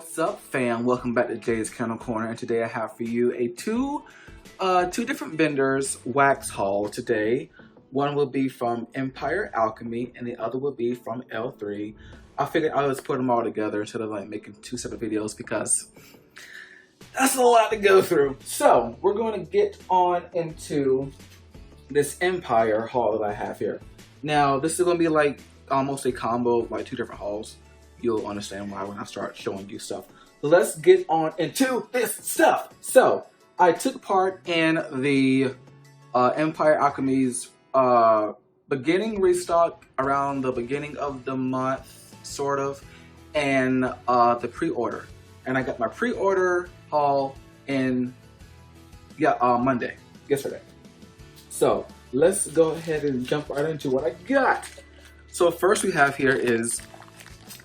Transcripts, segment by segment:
What's up, fam? Welcome back to Jay's Candle Corner, and today I have for you a two different vendors wax haul today. One will be from Empire Alchemy, and the other will be from L3. I figured I'll just put them all together instead of like making two separate videos because that's a lot to go through. So we're going to get on into this Empire haul that I have here. Now this is going to be like almost a combo of like two different hauls. You'll understand why when I start showing you stuff. Let's get on into this stuff. So I took part in the Empire Alchemy's beginning restock around the beginning of the month, sort of, and the pre-order. And I got my pre-order haul in Monday, yesterday. So let's go ahead and jump right into what I got. So first we have here is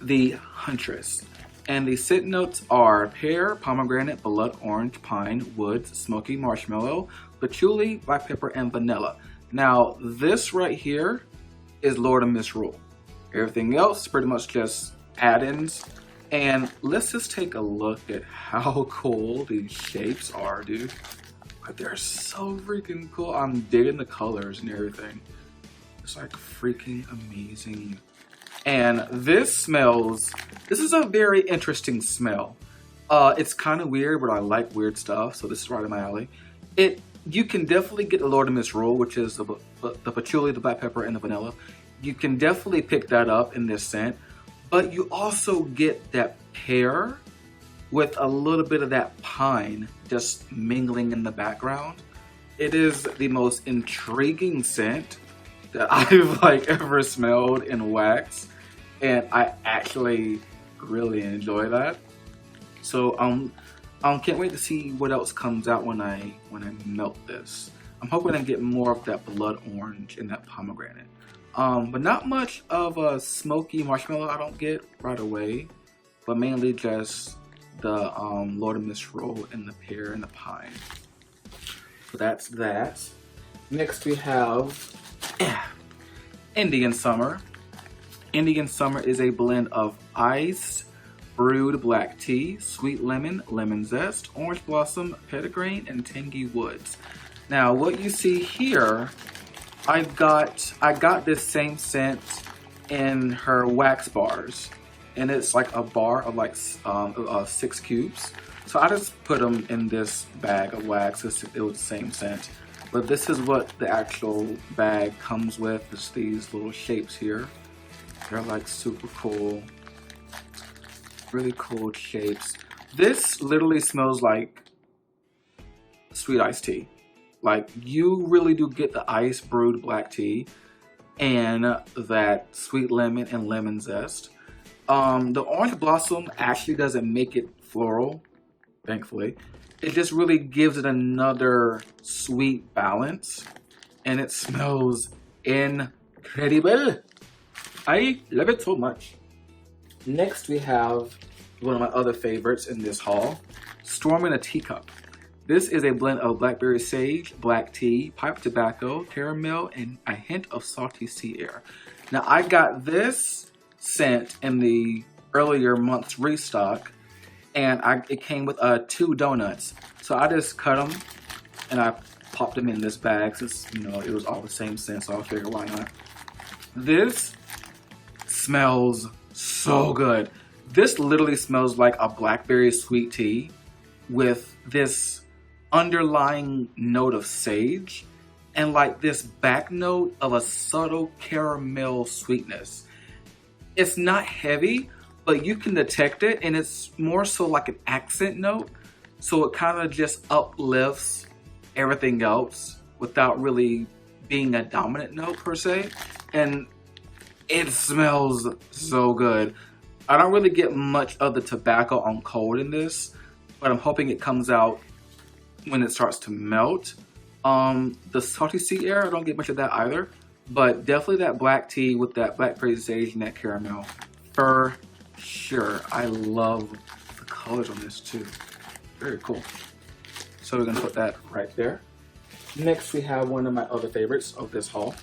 the Huntress, and the scent notes are pear, pomegranate, blood orange, pine, woods, smoky marshmallow, patchouli, black pepper, and vanilla. Now this right here is Lord of Misrule. Everything else is pretty much just add-ins, and let's just take a look at how cool these shapes are, dude. Like, they're so freaking cool. I'm digging the colors and everything. It's like freaking amazing. And this is a very interesting smell. It's kind of weird, but I like weird stuff, so this is right in my alley. You can definitely get the Lord of Misrule, which is the patchouli, the black pepper, and the vanilla. You can definitely pick that up in this scent, but you also get that pear with a little bit of that pine just mingling in the background. It is the most intriguing scent that I've ever smelled in wax. And I actually really enjoy that. So can't wait to see what else comes out when I melt this. I'm hoping I get more of that blood orange and that pomegranate. But not much of a smoky marshmallow I don't get right away, but mainly just the Lord of Misrule and the pear and the pine. So that's that. Next we have Indian Summer. Indian Summer is a blend of iced brewed black tea, sweet lemon, lemon zest, orange blossom, petitgrain, and tangy woods. Now, what you see here, I got this same scent in her wax bars, and it's like a bar of like 6 cubes. So I just put them in this bag of wax. It was the same scent, but this is what the actual bag comes with. It's these little shapes here. They're like super cool, really cool shapes. This literally smells like sweet iced tea. Like, you really do get the ice brewed black tea and that sweet lemon and lemon zest. The orange blossom actually doesn't make it floral, thankfully. It just really gives it another sweet balance, and it smells incredible. I love it so much. Next we have one of my other favorites in this haul, Storm in a Teacup. This is a blend of blackberry sage, black tea, pipe tobacco, caramel, and a hint of salty sea air. Now I got this scent in the earlier month's restock, and it came with 2 donuts. So I just cut them and I popped them in this bag since, you know, it was all the same scent, so I figured why not. This smells so good. This literally smells like a blackberry sweet tea with this underlying note of sage and like this back note of a subtle caramel sweetness. It's not heavy, but you can detect it, and it's more so like an accent note, so it kind of just uplifts everything else without really being a dominant note per se. And it smells so good. I don't really get much of the tobacco on cold in this, but I'm hoping it comes out when it starts to melt. The salty sea air, I don't get much of that either, but definitely that black tea with that blackberry sage and that caramel for sure. I love the colors on this too. Very cool. So we're gonna put that right there. Next we have one of my other favorites of this haul,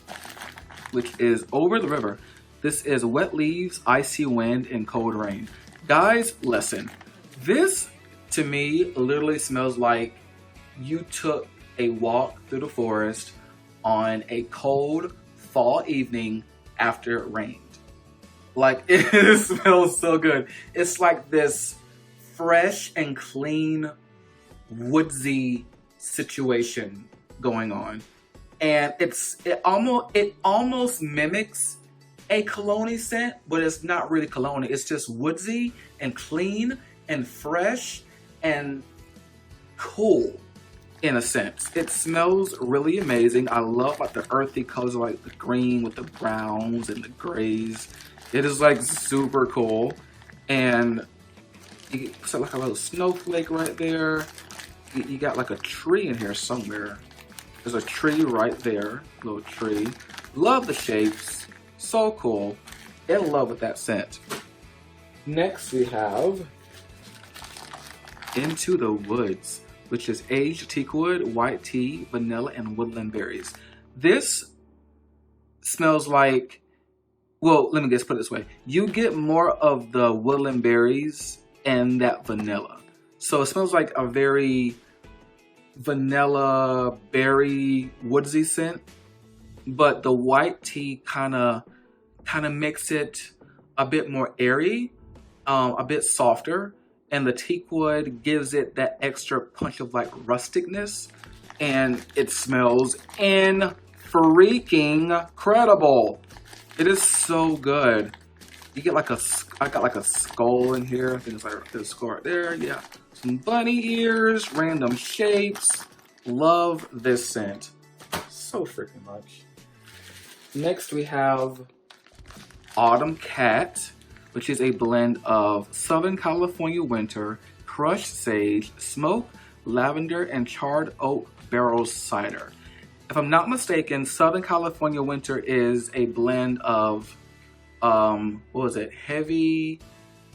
which is Over the River. This is Wet Leaves, Icy Wind, and Cold Rain. Guys, listen. This, to me, literally smells like you took a walk through the forest on a cold fall evening after it rained. Like, it smells so good. It's like this fresh and clean, woodsy situation going on. And it almost mimics a cologne scent, but it's not really cologne. It's just woodsy and clean and fresh and cool in a sense. It smells really amazing. I love like the earthy colors, like the green with the browns and the grays. It is like super cool. And you get like a little snowflake right there. You got like a tree in here somewhere. There's a tree right there, little tree. Love the shapes, so cool. In love with that scent. Next we have Into the Woods, which is aged teakwood, white tea, vanilla, and woodland berries. This smells like, well, let me just put it this way. You get more of the woodland berries and that vanilla. So it smells like a very vanilla, berry, woodsy scent. But the white tea kind of makes it a bit more airy, a bit softer. And the teakwood gives it that extra punch of like rusticness. And it smells freaking incredible. It is so good. You get like I got like a skull in here. I think it's like this skull right there. Yeah. Some bunny ears, random shapes. Love this scent so freaking much. Next we have Autumn Cat, which is a blend of Southern California winter, crushed sage, smoke, lavender, and charred oak barrel cider. If I'm not mistaken, Southern California winter is a blend of, what was it? Heavy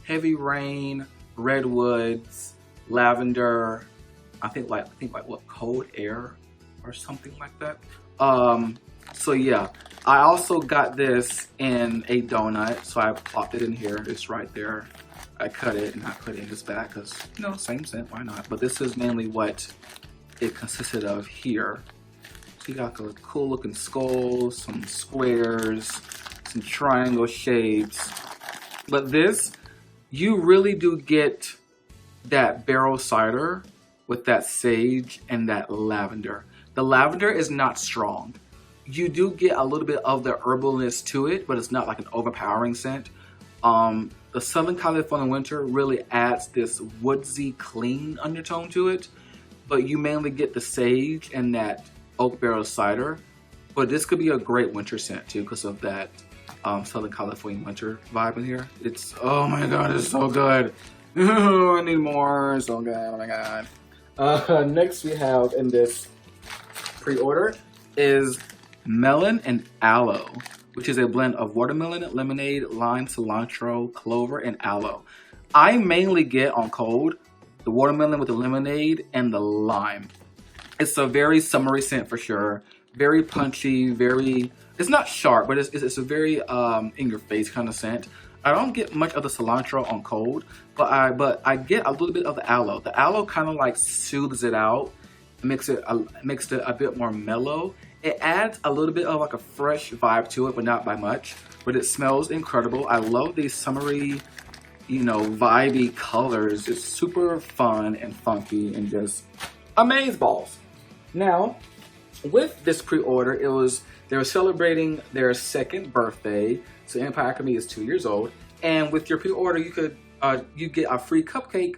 rain, redwoods, lavender. I think like what, cold air or something like that. So yeah, I also got this in a donut, so I plopped it in here. It's right there. I cut it and I put it in this bag because, you know, same scent, why not? But this is mainly what it consisted of here. So you got a cool looking skull, some squares, some triangle shapes. But this, you really do get that barrel cider with that sage and that lavender. The lavender is not strong. You do get a little bit of the herbalness to it, but it's not like an overpowering scent. The Southern California winter really adds this woodsy, clean undertone to it, but you mainly get the sage and that oak barrel cider. But this could be a great winter scent too because of that Southern California winter vibe in here. It's, oh my god, it's so good. I need more. It's so good. Oh my god. Next we have in this pre-order is Melon and Aloe, which is a blend of watermelon, lemonade, lime, cilantro, clover, and aloe. I mainly get on cold the watermelon with the lemonade and the lime. It's a very summery scent for sure. Very punchy, very, it's not sharp, but it's a very in your face kind of scent. I don't get much of the cilantro on cold, but I get a little bit of the aloe. The aloe kind of like soothes it out, makes it a bit more mellow. It adds a little bit of like a fresh vibe to it, but not by much. But it smells incredible. I love these summery, you know, vibey colors. It's super fun and funky and just amazeballs. Now, with this pre-order, they were celebrating their 2nd birthday. So Empire Alchemy is 2 years old. And with your pre-order, you get a free cupcake,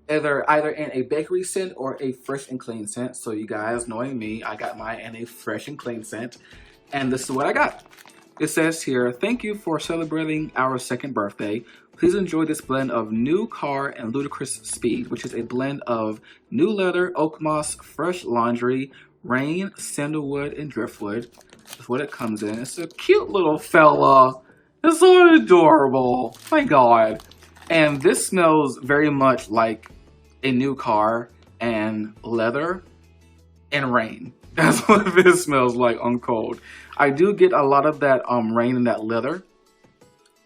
either in a bakery scent or a fresh and clean scent. So you guys, knowing me, I got mine in a fresh and clean scent. And this is what I got. It says here, thank you for celebrating our 2nd birthday. Please enjoy this blend of New Car and Ludicrous Speed, which is a blend of new leather, oak moss, fresh laundry, rain, sandalwood, and driftwood. That's what it comes in. It's a cute little fella. It's so adorable. My god. And this smells very much like a new car and leather and rain. That's what this smells like on cold. I do get a lot of that rain and that leather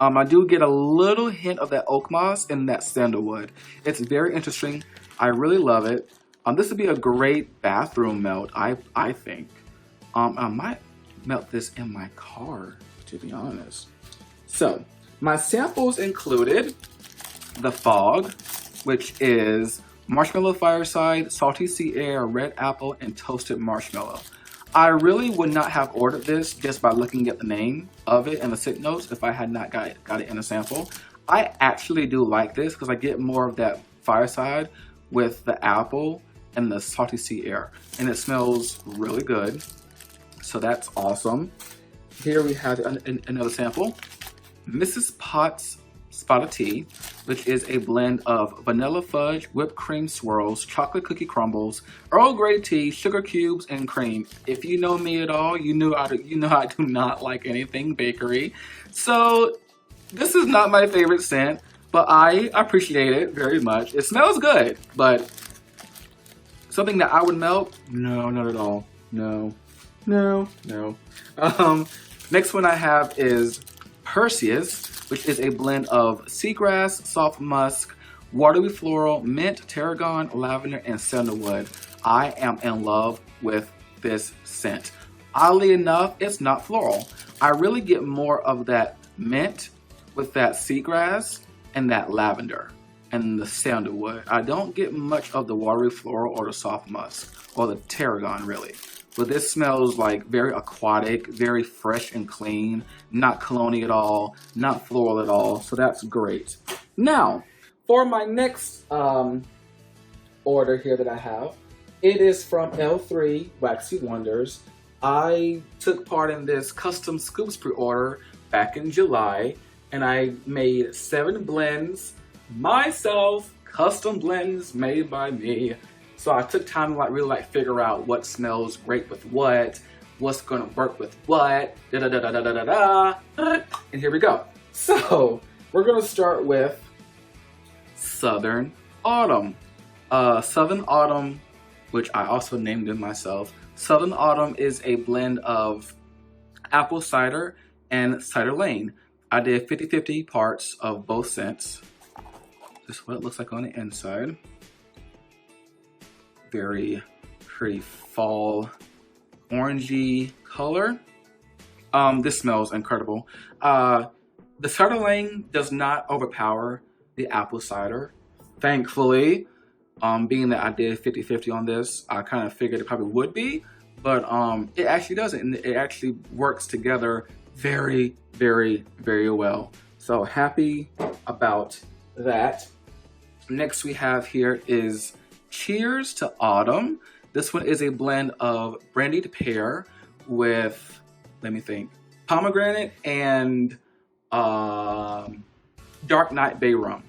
I do get a little hint of that oak moss and that sandalwood. It's very interesting. I really love it. This would be a great bathroom melt, I think. I might melt this in my car, to be honest. So, my samples included the fog, which is marshmallow fireside, salty sea air, red apple, and toasted marshmallow. I really would not have ordered this just by looking at the name of it and the SIG notes if I had not got it in a sample. I actually do like this because I get more of that fireside with the apple and the salty sea air, and it smells really good. So that's awesome. Here we have another sample. Mrs. Potts Spotted Tea, which is a blend of vanilla fudge, whipped cream swirls, chocolate cookie crumbles, Earl Grey tea, sugar cubes, and cream. If you know me at all, you know I do not like anything bakery. So this is not my favorite scent, but I appreciate it very much. It smells good, but something that I would melt? No, not at all. No. Next one I have is Perseus, which is a blend of seagrass, soft musk, watery floral, mint, tarragon, lavender, and sandalwood. I am in love with this scent. Oddly enough, it's not floral. I really get more of that mint with that seagrass and that lavender and the sandalwood. I don't get much of the watery floral or the soft musk or the tarragon really. But this smells like very aquatic, very fresh and clean, not cologne-y at all, not floral at all, so that's great. Now, for my next order here that I have, it is from L3 Waxy Wonders. I took part in this custom scoops pre-order back in July, and I made 7 blends myself, custom blends made by me. So I took time to really figure out what smells great with what's gonna work with what, and here we go. So we're gonna start with Southern Autumn. Southern Autumn, which I also named it myself. Southern Autumn is a blend of apple cider and cider lane. I did 50-50 parts of both scents. This is what it looks like on the inside. Very pretty fall orangey color. This smells incredible. The cider lane does not overpower the apple cider, thankfully. Being that I did 50-50 on this, I kind of figured it probably would be, but it actually doesn't, and it actually works together very, very, very well. So happy about that. Next we have here is Cheers to Autumn. This one is a blend of brandied pear with, let me think, pomegranate and dark night bay rum.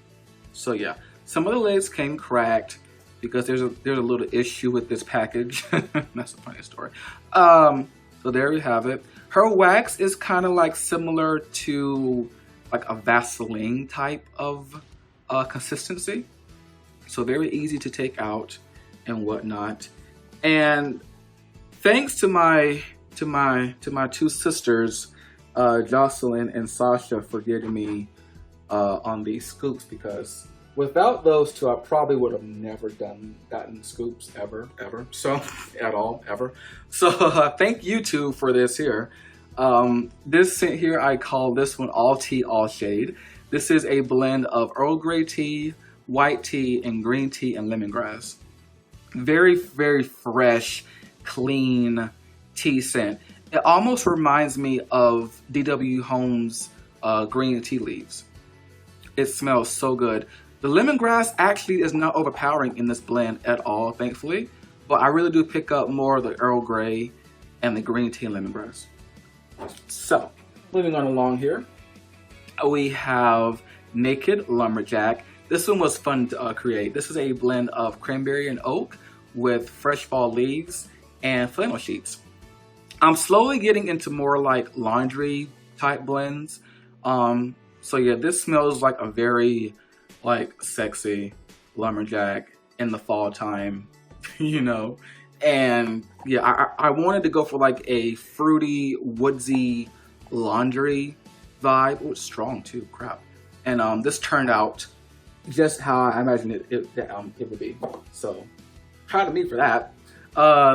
So yeah, some of the lids came cracked because there's a little issue with this package. That's a funny story. So there we have it. Her wax is kind of like similar to like a Vaseline type of consistency. So very easy to take out and whatnot. And thanks to my two sisters, Jocelyn and Sasha, for getting me on these scoops, because without those two, I probably would have never gotten scoops ever. So at all, ever. So thank you two for this here. This scent here, I call this one All Tea, All Shade. This is a blend of Earl Grey tea, white tea, and green tea and lemongrass. Very, very fresh, clean tea scent. It almost reminds me of D.W. Holmes' green tea leaves. It smells so good. The lemongrass actually is not overpowering in this blend at all, thankfully, but I really do pick up more of the Earl Grey and the green tea and lemongrass. So, moving on along here, we have Naked Lumberjack. This one was fun to create. This is a blend of cranberry and oak with fresh fall leaves and flannel sheets. I'm slowly getting into more like laundry type blends. So yeah, this smells like a very like sexy lumberjack in the fall time, you know. And yeah, I wanted to go for like a fruity, woodsy laundry vibe. Oh, it's strong too, crap. And this turned out just how I imagined it would be. So proud of me for that.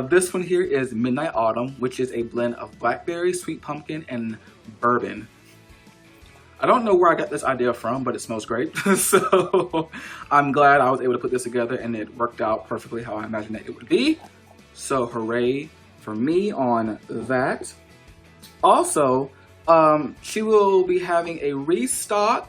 This one here is Midnight Autumn, which is a blend of blackberry, sweet pumpkin, and bourbon. I don't know where I got this idea from, but it smells great. So I'm glad I was able to put this together and it worked out perfectly how I imagined that it would be. So hooray for me on that. Also, she will be having a restock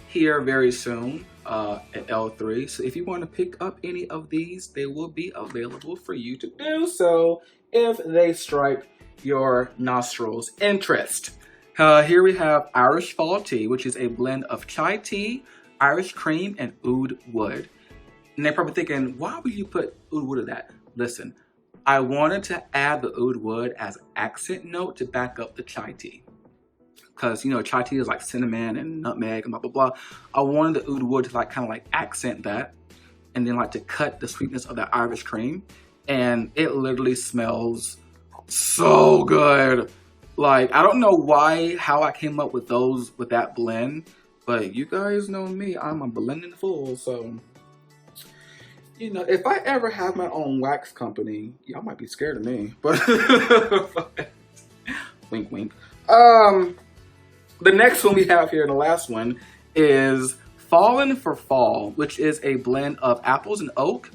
here very soon at L3. So if you want to pick up any of these, they will be available for you to do so if they strike your nostrils interest. Here we have Irish Fall Tea, which is a blend of chai tea, Irish cream, and oud wood. And they're probably thinking, why would you put oud wood in that? Listen, I wanted to add the oud wood as an accent note to back up the chai tea. Because, you know, chai tea is like cinnamon and nutmeg and blah, blah, blah. I wanted the oud wood to like kind of like accent that and then like to cut the sweetness of that Irish cream. And it literally smells so good. Like, I don't know how I came up with that blend, but you guys know me, I'm a blending fool, so, you know, if I ever have my own wax company, y'all might be scared of me, but, wink, wink. The next one we have here, the last one, is Fallen for Fall, which is a blend of apples and oak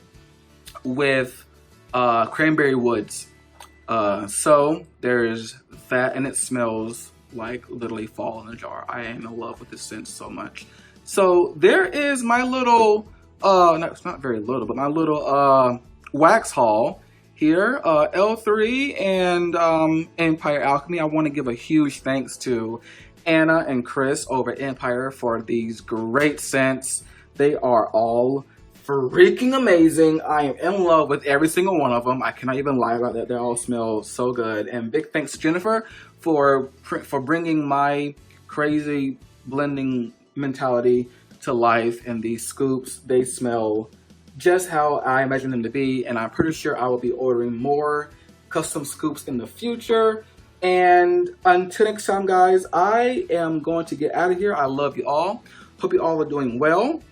with cranberry woods. So there's that, and it smells like literally fall in a jar. I am in love with this scent so much. So there is my little, it's not very little, but my little wax haul here, L3 and Empire Alchemy. I want to give a huge thanks to Anna and Chris over at Empire for these great scents. They are all freaking amazing. I am in love with every single one of them. I cannot even lie about that. They all smell so good. And big thanks to Jennifer for bringing my crazy blending mentality to life. And these scoops, they smell just how I imagine them to be. And I'm pretty sure I will be ordering more custom scoops in the future. And until next time, guys, I am going to get out of here. I love you all. Hope you all are doing well.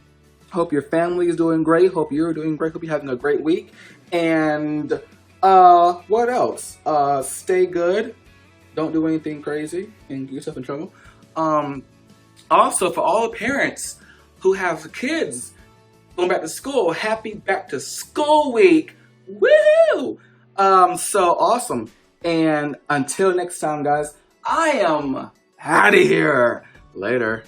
Hope your family is doing great. Hope you're doing great. Hope you're having a great week. And what else? Stay good. Don't do anything crazy and get yourself in trouble. Also, for all the parents who have kids going back to school, happy back to school week. Woohoo! So awesome. And until next time, guys, I am out of here. Later.